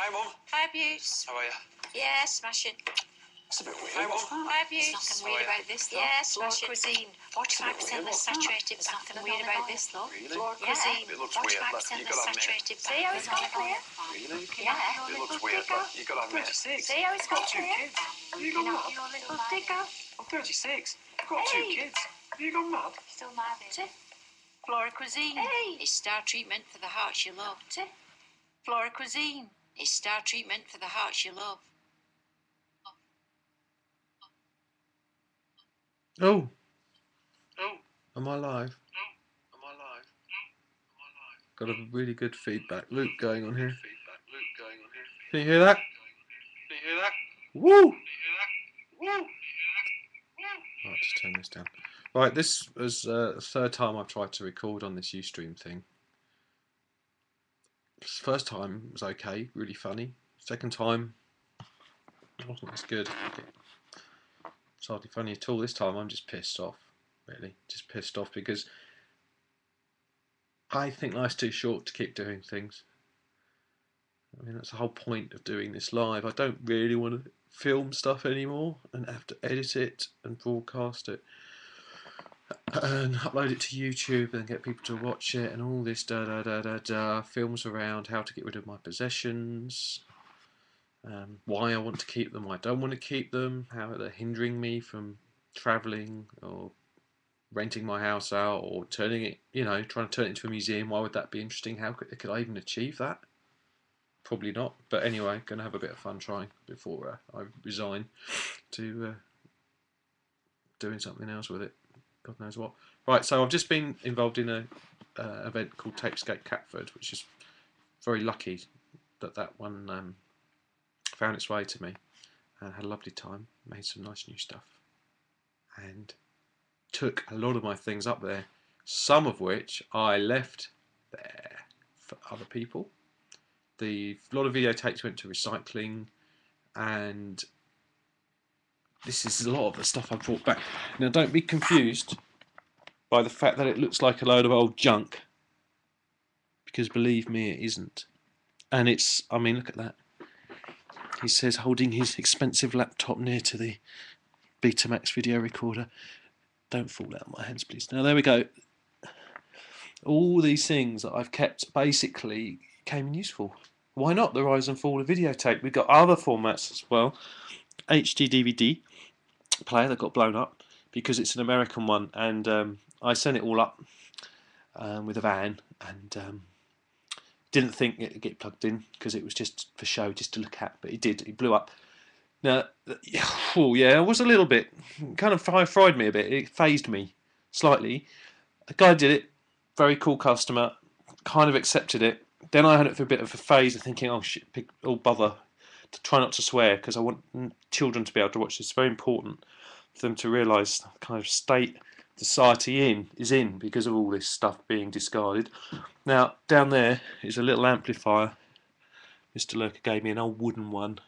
Hi, Mum. Hi, Abuse. How are you? Yeah, smashing. That's a bit weird. Hi, Mum. Hi, Abuse. There's nothing weird about this, though. Yeah, Flora smashing. Cuisine, 45% less saturated. There's nothing weird about this, though. Really? Flora Yeah. Cuisine, It looks weird, but 45% you less gotta admit. saturated. See how it's got clear? Really? Yeah. It looks weird, but you gotta admit. 36. See how it's got I've got 2 clear? kids. Have you gone mad? Your little Oh, dig up. I'm 36. I've got 2 Hey. kids. Have you gone mad? Still mad, See? Flora Cuisine. Hey. It's star treatment for the hearts you love. See? Flora Cuisine. It's star treatment for the hearts you love. Oh, Oh, am I live? am I live? Got a really good feedback loop going on here. Feedback loop going on here. Can you hear that? Can you hear that? Woo! Woo! Right, just turn this down. Right, this was the third time I've tried to record on this Ustream thing. First time was okay, really funny. Second time wasn't as good. It's hardly funny at all. This time I'm just pissed off, really. Just pissed off because I think life's too short to keep doing things. I mean, that's the whole point of doing this live. I don't really want to film stuff anymore and have to edit it and broadcast it and upload it to YouTube and get people to watch it and all this films around how to get rid of my possessions, why I want to keep them, why I don't want to keep them, how they're hindering me from travelling or renting my house out or turning it, trying to turn it into a museum. Why would that be interesting? How could I even achieve that? Probably not. But anyway, going to have a bit of fun trying before I resign to doing something else with it. God knows what. Right, so I've just been involved in a event called Tapescape Catford, which is very lucky that one found its way to me, and had a lovely time, made some nice new stuff, and took a lot of my things up there, some of which I left there for other people. A lot of videotapes went to recycling, and this is a lot of the stuff I brought back. Now, don't be confused by the fact that it looks like a load of old junk, because believe me, it isn't. And it's, I mean, look at that. He says holding his expensive laptop near to the Betamax video recorder. Don't fall out of my hands, please. Now, there we go. All these things that I've kept basically came in useful. Why not the rise and fall of videotape? We've got other formats as well. HD DVD player that got blown up because it's an American one, and I sent it all up with a van, and didn't think it'd get plugged in because it was just for show, just to look at, but it did. It blew up. Now, oh yeah, it was a little bit, kind of fried me a bit. It phased me slightly. A guy did it, very cool customer, kind of accepted it. Then I had it for a bit of a phase of thinking, oh shit, oh bother, to try not to swear because I want children to be able to watch this. It's very important for them to realise the kind of state society is in because of all this stuff being discarded. Now, down there is a little amplifier. Mr. Lurker gave me an old wooden one,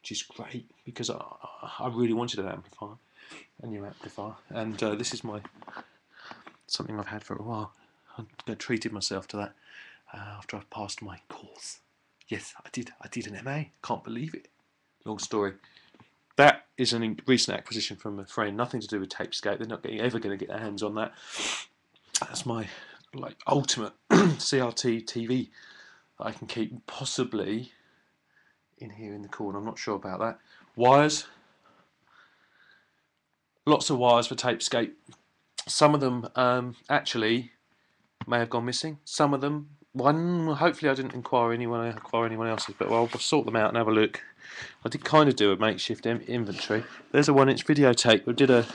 which is great because I really wanted an amplifier, a new amplifier, and this is something I've had for a while. I treated myself to that after I passed my course. Yes, I did an MA. Can't believe it. Long story. That is a recent acquisition from a friend. Nothing to do with Tapescape. They're not ever going to get their hands on that. That's my ultimate CRT TV that I can keep possibly in here in the corner. I'm not sure about that. Wires. Lots of wires for Tapescape. Some of them actually may have gone missing. Some of them, hopefully I didn't acquire anyone else's, but I'll sort them out and have a look. I did kind of do a makeshift inventory. There's a 1-inch videotape. I did a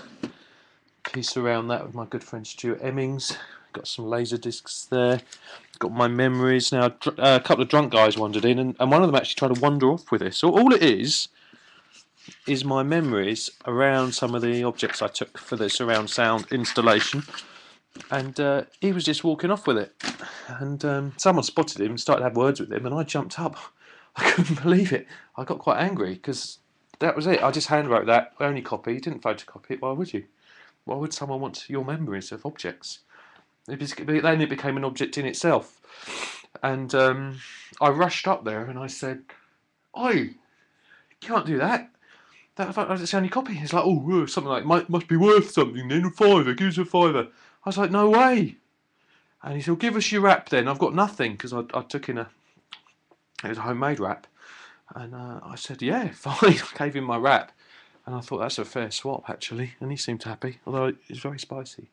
piece around that with my good friend Stuart Emmings. Got some laser discs there. Got my memories. Now, a couple of drunk guys wandered in, and one of them actually tried to wander off with this. So all it is my memories around some of the objects I took for the surround sound installation. And he was just walking off with it. And someone spotted him and started to have words with him, and I jumped up. I couldn't believe it. I got quite angry because that was it. I just handwrote that, only copy, didn't photocopy it. Why would you? Why would someone want your memories of objects? Then it became an object in itself. And I rushed up there and I said, "Oi, you can't do that. That's the only copy." He's like, "Oh, something like must be worth something then. A fiver, give us a fiver." I was like, "No way." And he said, "Give us your wrap then. I've got nothing," because I took in it was a homemade wrap. And I said, "Yeah, fine." I gave him my wrap. And I thought that's a fair swap, actually. And he seemed happy, although it was very spicy.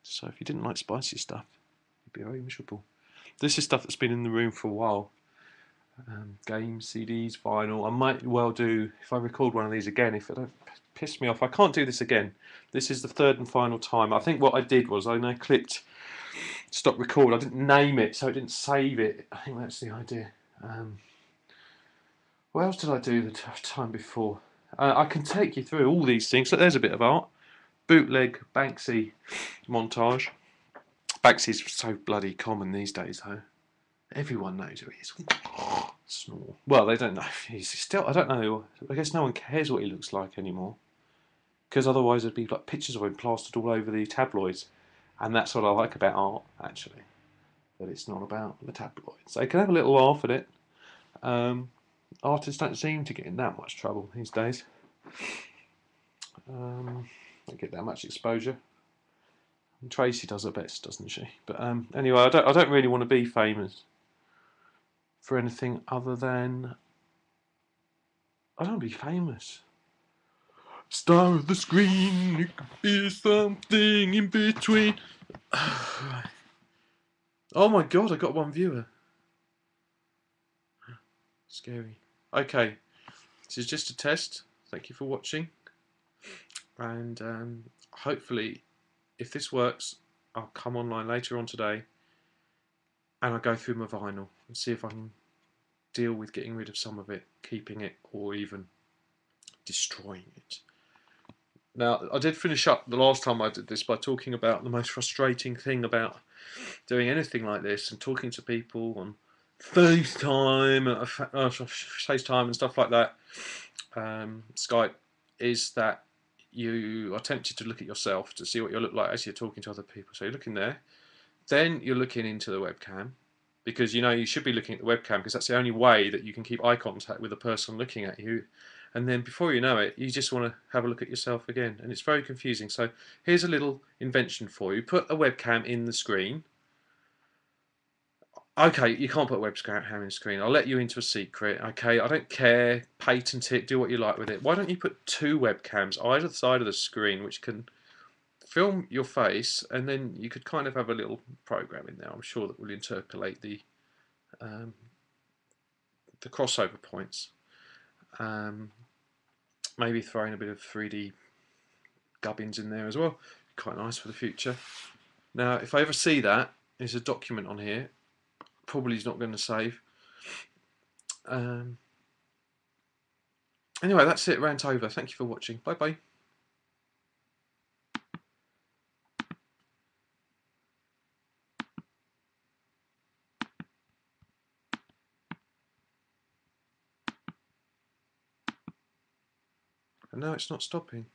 So if you didn't like spicy stuff, you'd be very miserable. This is stuff that's been in the room for a while. Games, CDs, vinyl. I might well do, if I record one of these again, if it don't piss me off. I can't do this again. This is the third and final time. I think what I did was I clicked stop record. I didn't name it, so it didn't save it. I think that's the idea. What else did I do the time before? I can take you through all these things. Look, there's a bit of art. Bootleg Banksy montage. Banksy's so bloody common these days, though. Everyone knows who he is. Snore. Well, they don't know. He's still. I don't know. I guess no one cares what he looks like anymore, because otherwise there'd be like pictures of him plastered all over the tabloids, and that's what I like about art, actually. That it's not about the tabloids. They can have a little laugh at it. Artists don't seem to get in that much trouble these days. Don't get that much exposure. And Tracy does her best, doesn't she? But anyway, I don't really want to be famous for anything other than I don't want to be famous. Star of the screen, it could be something in between. Oh my god, I got one viewer. Scary. Okay, this is just a test. Thank you for watching. And hopefully, if this works, I'll come online later on today and I'll go through my vinyl and see if I can deal with getting rid of some of it, keeping it, or even destroying it. Now, I did finish up the last time I did this by talking about the most frustrating thing about doing anything like this and talking to people on FaceTime and stuff like that, Skype, is that you are tempted to look at yourself to see what you look like as you're talking to other people. So you're looking there, then you're looking into the webcam, because you know you should be looking at the webcam because that's the only way that you can keep eye contact with the person looking at you. And then before you know it, you just want to have a look at yourself again, and it's very confusing. So here's a little invention for you. Put a webcam in the screen. Okay, you can't put a webcam in the screen. I'll let you into a secret. Okay, I don't care. Patent it. Do what you like with it. Why don't you put two webcams either side of the screen, which can film your face, and then you could kind of have a little program in there. I'm sure that will interpolate the crossover points. Maybe throwing a bit of 3D gubbins in there as well. Quite nice for the future. Now, if I ever see that, there's a document on here. Probably is not going to save. Anyway, that's it. Rant over. Thank you for watching. Bye bye. And now it's not stopping.